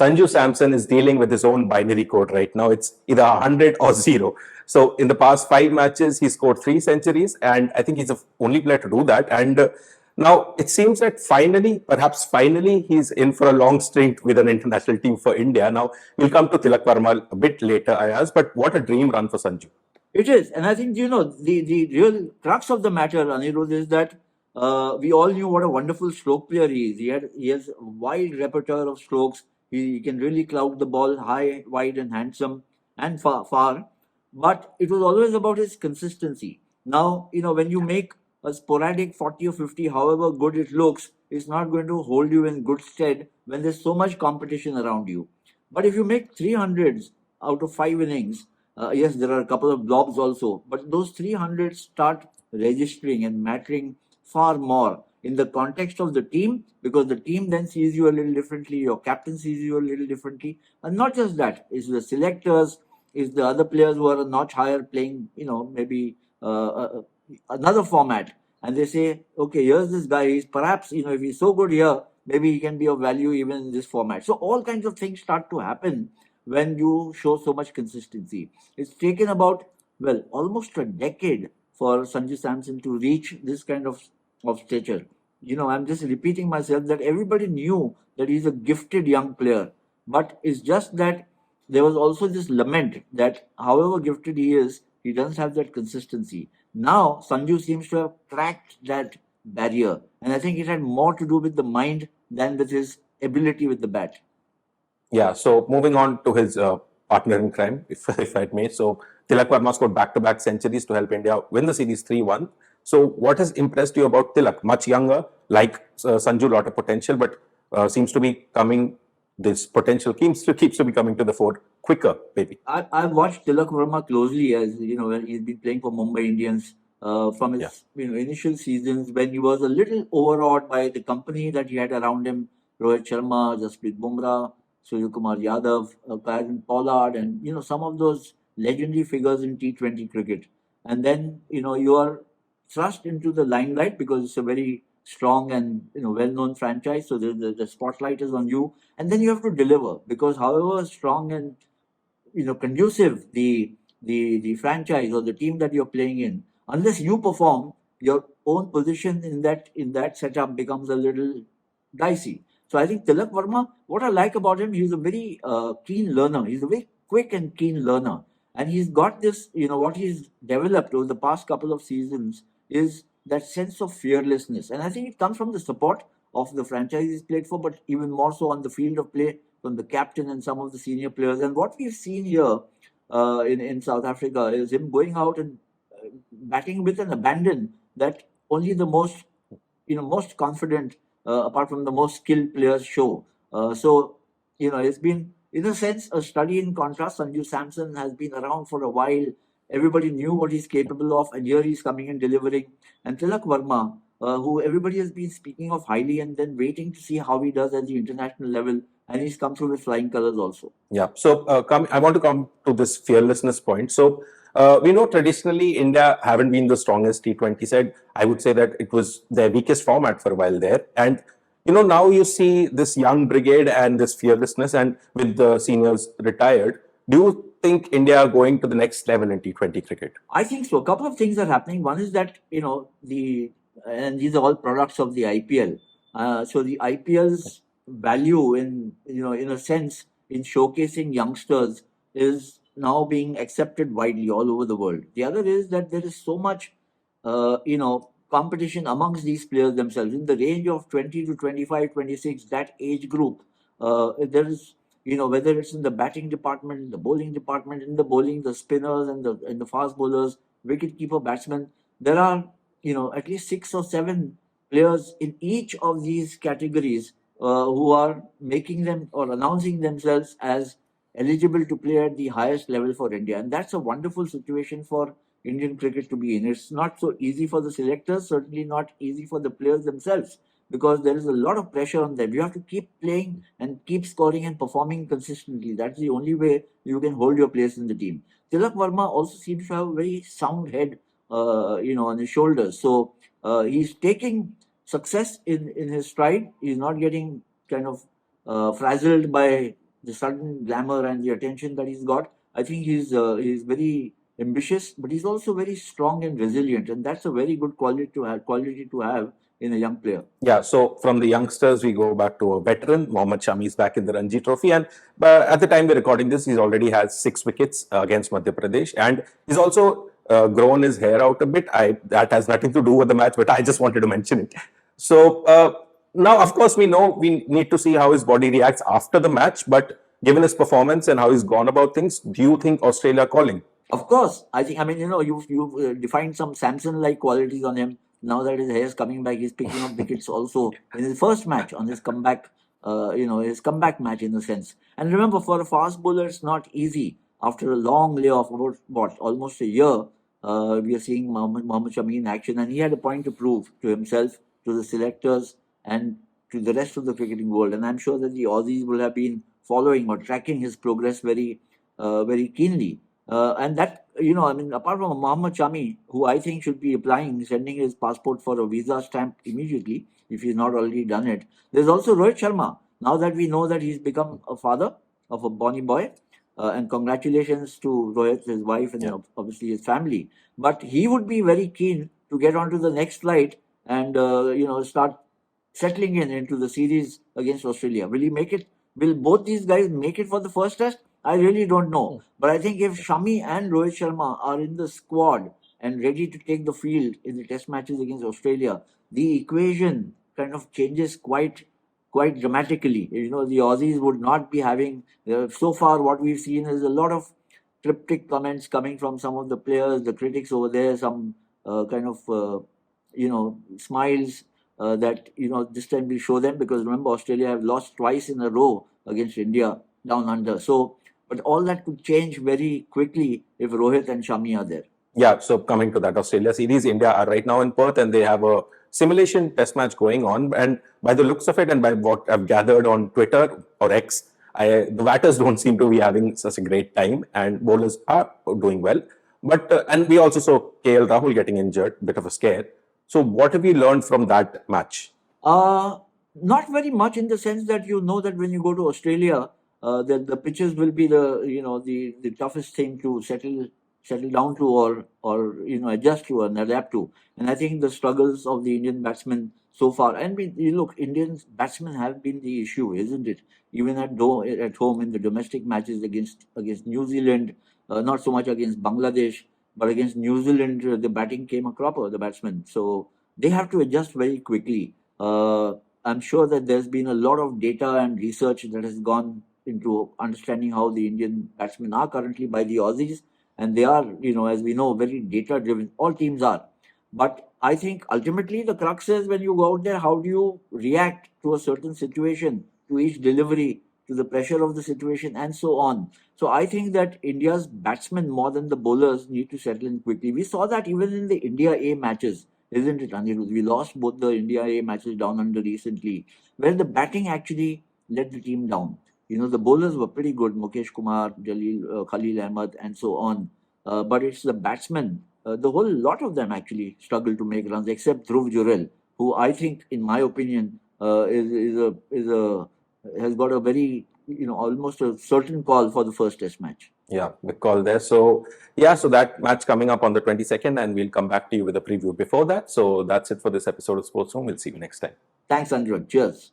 Sanju Samson is dealing with his own binary code right now. It's either 100 or zero. So in the past 5 matches, he scored 3 centuries, and I think he's the only player to do that. And now it seems that perhaps finally, he's in for a long stint with an international team for India. Now we'll come to Tilak Verma a bit later, Ayaz, but what a dream run for Sanju. It is. And I think, the real crux of the matter, Anirudh, is that we all knew what a wonderful stroke player he is. He has a wide repertoire of strokes. He can really cloud the ball high, wide, and handsome and far. But it was always about his consistency. Now, when you make a sporadic 40 or 50, however good it looks, it's not going to hold you in good stead when there's so much competition around you. But if you make 300s out of 5 innings, yes, there are a couple of blobs also, but those 300 start registering and mattering far more in the context of the team, because the team then sees you a little differently, your captain sees you a little differently. And not just that, it's the selectors, it's the other players who are a notch higher playing, maybe another format. And they say, okay, here's this guy, he's perhaps, if he's so good here, maybe he can be of value even in this format. So all kinds of things start to happen when you show so much consistency. It's taken about, almost a decade for Sanju Samson to reach this kind of stature. I'm just repeating myself that everybody knew that he's a gifted young player, but it's just that there was also this lament that however gifted he is, he doesn't have that consistency. Now, Sanju seems to have cracked that barrier, and I think it had more to do with the mind than with his ability with the bat. Yeah, so moving on to his partner in crime, if I may. So Tilak Verma scored back-to-back centuries to help India win the series 3-1. So what has impressed you about Tilak? Much younger, like Sanju, lot of potential, but seems to be coming, this potential keeps to be coming to the fore quicker, maybe. I've watched Tilak Verma closely, as when he's been playing for Mumbai Indians from his initial seasons, when he was a little overawed by the company that he had around him: Rohit Sharma, Jasprit Bumrah, Suryakumar Yadav, Karen Pollard, and some of those legendary figures in T20 cricket. And then you are thrust into the limelight because it's a very strong and well-known franchise. So the spotlight is on you, and then you have to deliver, because however strong and conducive the franchise or the team that you're playing in, unless you perform, your own position in that setup becomes a little dicey. So I think Tilak Verma, what I like about him, he's a very keen learner. He's a very quick and keen learner. And he's got this, what he's developed over the past couple of seasons is that sense of fearlessness. And I think it comes from the support of the franchise he's played for, but even more so on the field of play from the captain and some of the senior players. And what we've seen here in South Africa is him going out and batting with an abandon that only the most confident, apart from the most skilled players, show. So it's been, in a sense, a study in contrast. Sanju Samson has been around for a while. Everybody knew what he's capable of, and here he's coming and delivering. And Tilak Verma, who everybody has been speaking of highly and then waiting to see how he does at the international level, and he's come through with flying colors also. Yeah. So I want to come to this fearlessness point. So we know traditionally India haven't been the strongest T20 side. I would say that it was their weakest format for a while there. And now you see this young brigade and this fearlessness, and with the seniors retired, do you think India are going to the next level in T20 cricket? I think so. A couple of things are happening. One is that, and these are all products of the IPL. So the IPL's value in a sense in showcasing youngsters is now being accepted widely all over the world. The other is that there is so much competition amongst these players themselves in the range of 20 to 25, 26, that age group. There is whether it's in the batting department, in the bowling department, in the bowling, the spinners and the fast bowlers, wicketkeeper, batsmen, there are at least 6 or 7 players in each of these categories who are making them or announcing themselves as eligible to play at the highest level for India. And that's a wonderful situation for Indian cricket to be in. It's not so easy for the selectors, certainly not easy for the players themselves, because there is a lot of pressure on them. You have to keep playing and keep scoring and performing consistently. That's the only way you can hold your place in the team. Tilak Verma also seems to have a very sound head, on his shoulders. So he's taking success in his stride. He's not getting kind of frazzled by the sudden glamour and the attention that he's got. I think he's very ambitious, but he's also very strong and resilient, and that's a very good quality to have in a young player. Yeah, so from the youngsters, we go back to a veteran. Mohammed Shami is back in the Ranji Trophy, and at the time we're recording this, he's already has 6 wickets against Madhya Pradesh, and he's also grown his hair out a bit. That has nothing to do with the match, but I just wanted to mention it. So now, of course, we know we need to see how his body reacts after the match, but given his performance and how he's gone about things, do you think Australia are calling? Of course, I think. I mean, you've defined some Samson-like qualities on him. Now that his hair is coming back, he's picking up wickets also in his first match on his comeback. His comeback match in a sense. And remember, for a fast bowler, it's not easy. After a long layoff, about what almost a year, we are seeing Mohammed Shami in action, and he had a point to prove to himself, to the selectors, and to the rest of the cricketing world. And I'm sure that the Aussies will have been following or tracking his progress very keenly. And that, I mean, apart from Mohammed Shami, who I think should be sending his passport for a visa stamp immediately, if he's not already done it, there's also Rohit Sharma. Now that we know that he's become a father of a bonny boy, and congratulations to Rohit, his wife, and obviously his family. But he would be very keen to get onto the next flight and, start settling into the series against Australia. Will he make it? Will both these guys make it for the first test? I really don't know. But I think if Shami and Rohit Sharma are in the squad and ready to take the field in the test matches against Australia, the equation kind of changes quite dramatically. The Aussies would not be having, so far what we've seen is a lot of cryptic comments coming from some of the players, the critics over there, some smiles that, this time we'll show them, because remember, Australia have lost twice in a row against India down under. So, but all that could change very quickly if Rohit and Shami are there. Yeah, so coming to that Australia series, India are right now in Perth and they have a simulation test match going on. And by the looks of it, and by what I've gathered on Twitter or X, the batters don't seem to be having such a great time, and bowlers are doing well. But and we also saw KL Rahul getting injured, bit of a scare. So what have we learned from that match? Not very much, in the sense that that when you go to Australia, the pitches will be the toughest thing to settle down to, or adjust to and adapt to. And I think the struggles of the Indian batsmen so far, and look, Indian batsmen have been the issue, isn't it? Even at home in the domestic matches against New Zealand, not so much against Bangladesh, but against New Zealand, the batting came a cropper, the batsmen. So they have to adjust very quickly. I'm sure that there's been a lot of data and research that has gone into understanding how the Indian batsmen are currently by the Aussies. And they are, as we know, very data driven. All teams are. But I think ultimately the crux is, when you go out there, how do you react to a certain situation, to each delivery, to the pressure of the situation, and so on. So I think that India's batsmen, more than the bowlers, need to settle in quickly. We saw that even in the India A matches, isn't it, Anirudh? We lost both the India A matches down under recently, where the batting actually let the team down. The bowlers were pretty good, Mukesh Kumar, Khalil Ahmed, and so on. But it's the batsmen, the whole lot of them actually struggle to make runs, except Dhruv Jurel, who I think, in my opinion, has got a very, almost a certain call for the first test match. Yeah, big call there. So, yeah, so that match coming up on the 22nd, and we'll come back to you with a preview before that. So, that's it for this episode of Sports Room. We'll see you next time. Thanks, Andrew. Cheers.